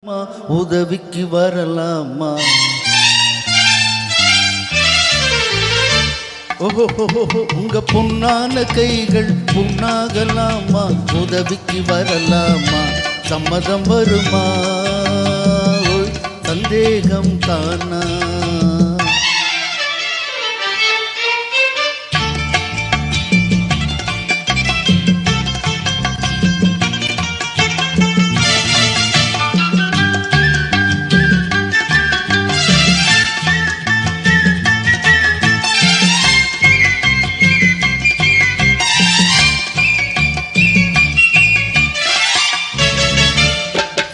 உதவிக்கு வரலாமா? ஓஹோ உங்க பொன்னான கைகள் புண்ணாகலாமா? உதவிக்கு வரலாமா? சம்மதம் வருமா? சந்தேகம் தானா?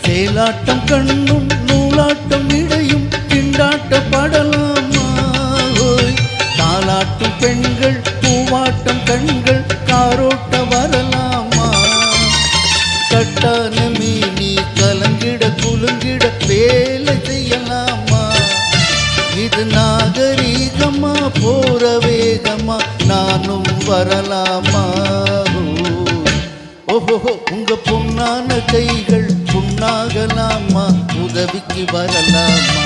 சேலாட்டம் கண்ணும் நூலாட்டம் இடையும் திண்டாட்டப்படலாமா? தாலாட்டும் பெண்கள் பூவாட்டம் கண்கள் காரோட்ட வரலாமா? கட்டான மீனி கலங்கிட குலுங்கிட வேலை செய்யலாமா? இது நாகரீகமா போற வேகமா? நானும் வரலாமா? ஓஹோ உங்க பொன்னான கைகள் புண்ணாகலாமா? உதவிக்கு வரலாமா?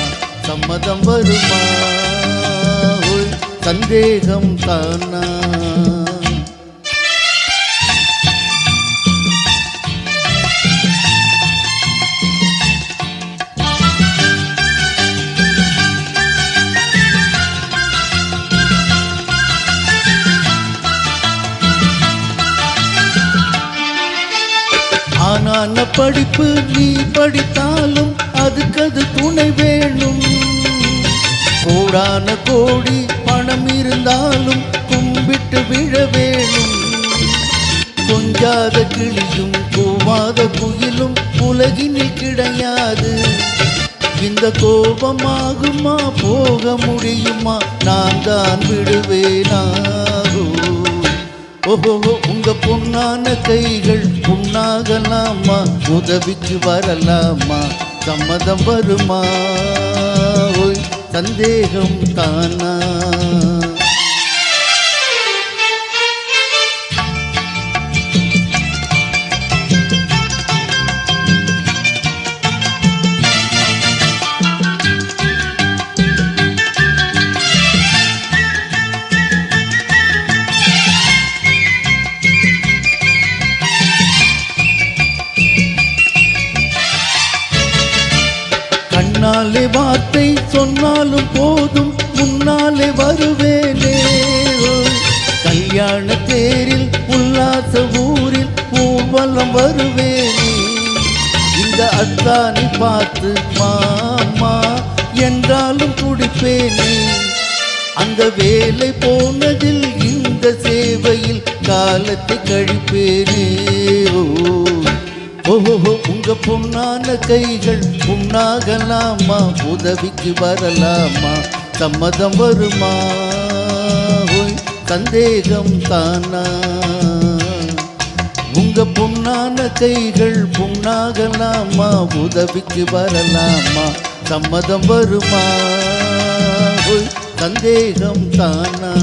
சம்மதம் வருமா? சந்தேகம் தானா? ஆனான படிப்பு நீ படித்தாலும் அதுக்கது துணை வேணும். கோடான கோடி பணம் இருந்தாலும் கும்பிட்டு விழ வேணும். கொஞ்சாத கிளியும் கூவாத குயிலும் உலகினில் கிடையாது. இந்த கோபமாகுமா? போக முடியுமா? நான் தான் விடுவேனாகோ? ஓஹோ உங்க பொன்னான கைகள் புண்ணாகலாமா? உதவிக்கு வரலாமா? சம்மதம் வருமா? சந்தேகம் தானா? முன்னாலே வார்த்தை சொன்னாலும் போதும் முன்னாலே வருவேனே. கல்யாண தேரில் உல்லாச ஊரில் ஊர்வலம் வருவேனே. இந்த அத்தானை பார்த்து மாமா என்றாலும் துடிப்பேனே. அந்த வேலை போனதில் இந்த சேவையில் காலத்தை கழிப்பேனே. ஓஹோ உங்க பொன்னான கைகள் புண்ணாகலாமா? உதவிக்கு வரலாமா? சம்மதம் வருமா? சந்தேகம் தானா? உங்க பொன்னான கைகள் புண்ணாகலாமா? உதவிக்கு வரலாமா? சம்மதம் வருமா? சந்தேகம் தானா?